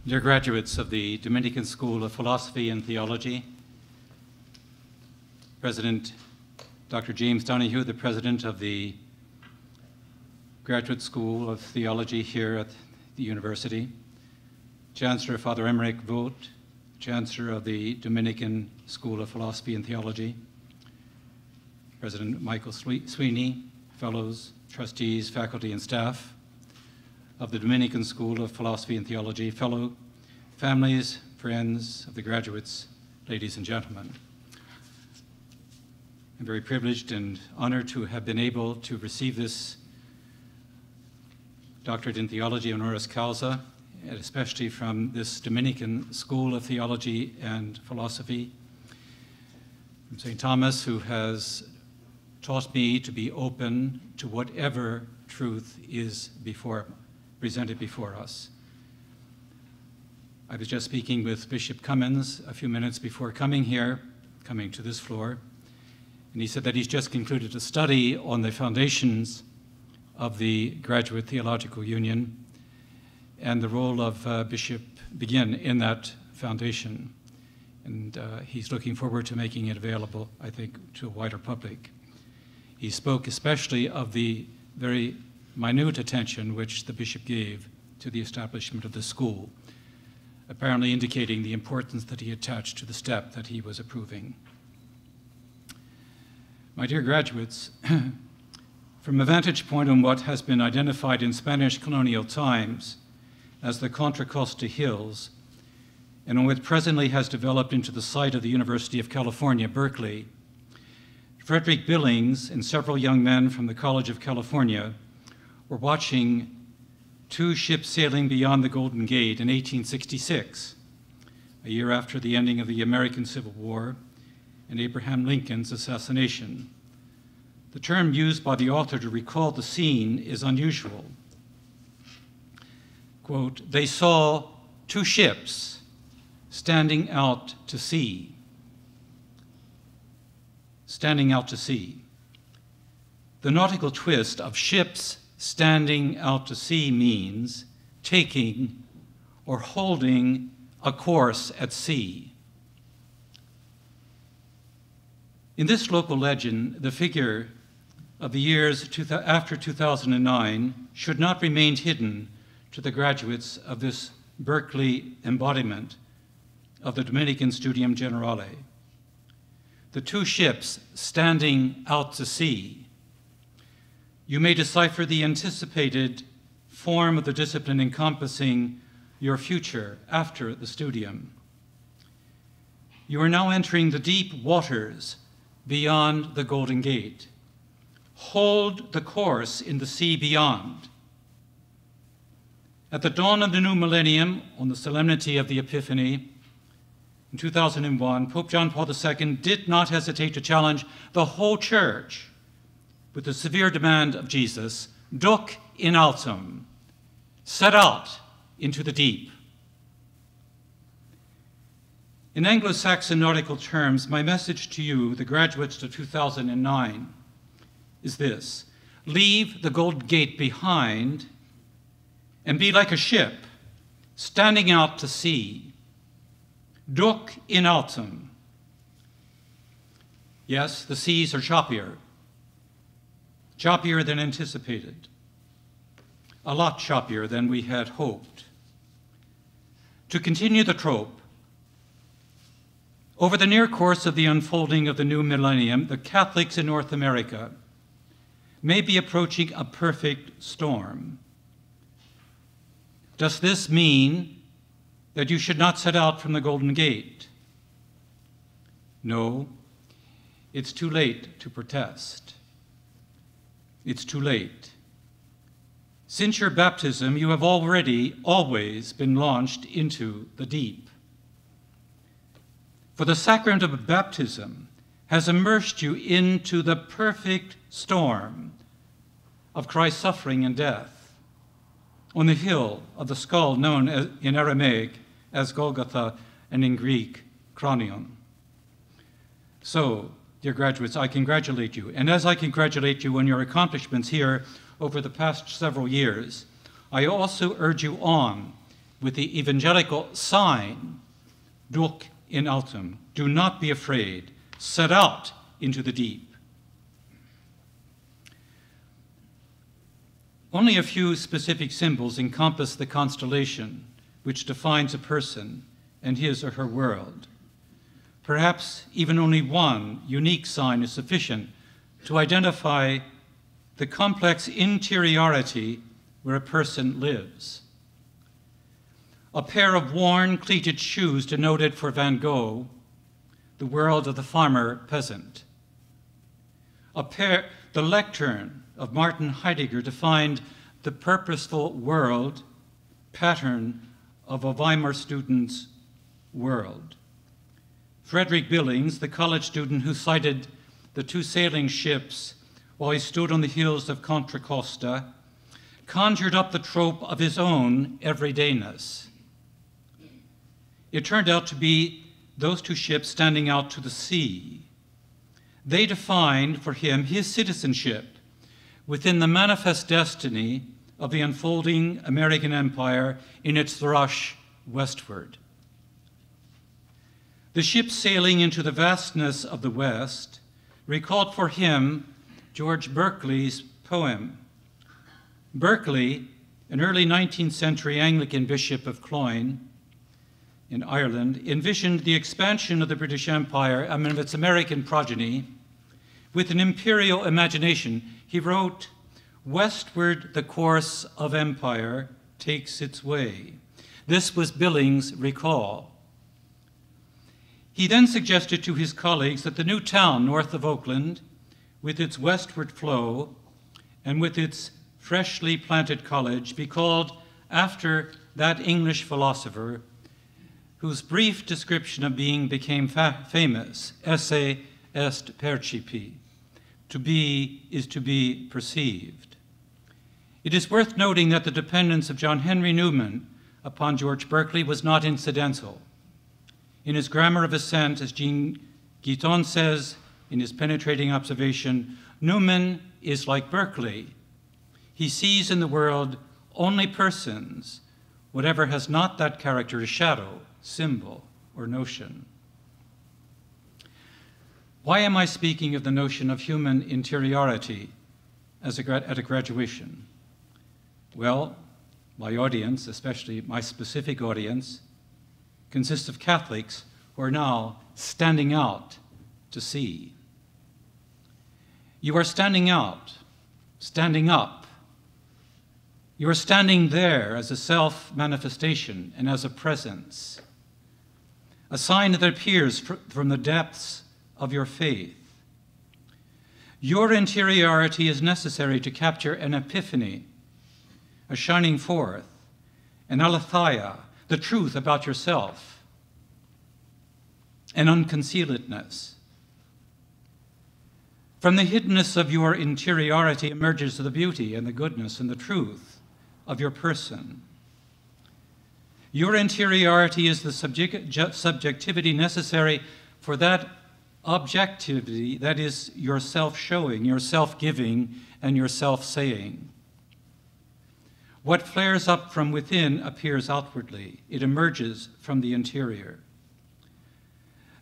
Dear graduates of the Dominican School of Philosophy and Theology, President Dr. James Donahue, the President of the Graduate School of Theology here at the university, Chancellor Father Emmerich Vogt, Chancellor of the Dominican School of Philosophy and Theology, President Michael Sweeney, fellows, trustees, faculty, and staff of the Dominican School of Philosophy and Theology, fellow families, friends of the graduates, ladies and gentlemen. I'm very privileged and honored to have been able to receive this doctorate in theology honoris causa, and especially from this Dominican School of Theology and Philosophy, from St. Thomas, who has taught me to be open to whatever truth is presented before us. I was just speaking with Bishop Cummins a few minutes before coming to this floor, and he said that he's just concluded a study on the foundations of the Graduate Theological Union and the role of Bishop Begin in that foundation. And he's looking forward to making it available, I think, to a wider public. He spoke especially of the very minute attention which the bishop gave to the establishment of the school, apparently indicating the importance that he attached to the step that he was approving. My dear graduates, from a vantage point on what has been identified in Spanish colonial times as the Contra Costa Hills, and on what presently has developed into the site of the University of California, Berkeley, Frederick Billings and several young men from the College of California were watching two ships sailing beyond the Golden Gate in 1866, a year after the ending of the American Civil War and Abraham Lincoln's assassination. The term used by the author to recall the scene is unusual. Quote, "They saw two ships standing out to sea." Standing out to sea. The nautical twist of ships standing out to sea means taking or holding a course at sea. In this local legend, the figure of the years after 2009 should not remain hidden to the graduates of this Berkeley embodiment of the Dominican Studium Generale. The two ships standing out to sea. You may decipher the anticipated form of the discipline encompassing your future after the studium. You are now entering the deep waters beyond the Golden Gate. Hold the course in the sea beyond. At the dawn of the new millennium, on the solemnity of the Epiphany, in 2001, Pope John Paul II did not hesitate to challenge the whole church with the severe demand of Jesus, "Duc in altum," set out into the deep. In Anglo-Saxon nautical terms, my message to you, the graduates of 2009, is this: leave the Golden Gate behind and be like a ship standing out to sea. Duc in altum. Yes, the seas are choppier than anticipated, a lot choppier than we had hoped. To continue the trope, over the near course of the unfolding of the new millennium, the Catholics in North America may be approaching a perfect storm. Does this mean that you should not set out from the Golden Gate? No, it's too late to protest. It's too late. Since your baptism, you have always been launched into the deep. For the sacrament of baptism has immersed you into the perfect storm of Christ's suffering and death on the hill of the skull known in Aramaic as Golgotha and in Greek, Kronion. So, dear graduates, I congratulate you. And as I congratulate you on your accomplishments here over the past several years, I also urge you on with the evangelical sign, duc in altum, do not be afraid, set out into the deep. Only a few specific symbols encompass the constellation which defines a person and his or her world. Perhaps even only one unique sign is sufficient to identify the complex interiority where a person lives. A pair of worn, cleated shoes denoted for Van Gogh the world of the farmer-peasant. The lectern of Martin Heidegger defined the purposeful world pattern of a Weimar student's world. Frederick Billings, the college student who sighted the two sailing ships while he stood on the hills of Contra Costa, conjured up the trope of his own everydayness. It turned out to be those two ships standing out to the sea. They defined for him his citizenship within the manifest destiny of the unfolding American empire in its rush westward. The ship sailing into the vastness of the West recalled for him George Berkeley's poem. Berkeley, an early 19th century Anglican bishop of Cloyne in Ireland, envisioned the expansion of the British Empire and of its American progeny. With an imperial imagination, he wrote, "Westward the course of empire takes its way." This was Billings' recall. He then suggested to his colleagues that the new town north of Oakland, with its westward flow and with its freshly planted college, be called after that English philosopher whose brief description of being became famous, esse est percipi. To be is to be perceived. It is worth noting that the dependence of John Henry Newman upon George Berkeley was not incidental. In his Grammar of Assent, as Jean Guiton says in his penetrating observation, Newman is like Berkeley. He sees in the world only persons. Whatever has not that character is shadow, symbol, or notion. Why am I speaking of the notion of human interiority at a graduation? Well, my audience, especially my specific audience, consists of Catholics who are now standing out to see. You are standing out, standing up. You are standing there as a self-manifestation and as a presence, a sign that appears from the depths of your faith. Your interiority is necessary to capture an epiphany, a shining forth, an aletheia, the truth about yourself, an unconcealedness. From the hiddenness of your interiority emerges the beauty and the goodness and the truth of your person. Your interiority is the subjectivity necessary for that objectivity that is your self-showing, your self-giving, and your self-saying. What flares up from within appears outwardly. It emerges from the interior.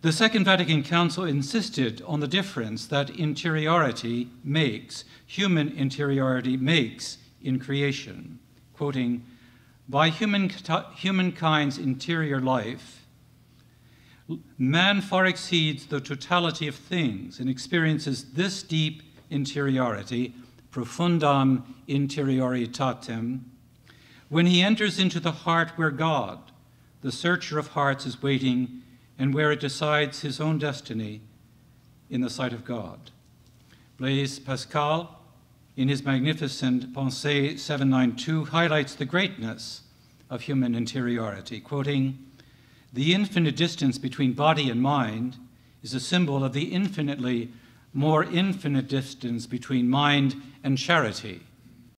The Second Vatican Council insisted on the difference that interiority makes, human interiority makes in creation. Quoting, "By humankind's interior life, man far exceeds the totality of things and experiences this deep interiority, profundam interioritatem, when he enters into the heart where God, the searcher of hearts, is waiting and where it decides his own destiny in the sight of God." Blaise Pascal, in his magnificent Pensée 792, highlights the greatness of human interiority, quoting, "The infinite distance between body and mind is a symbol of the infinitely more infinite distance between mind and charity.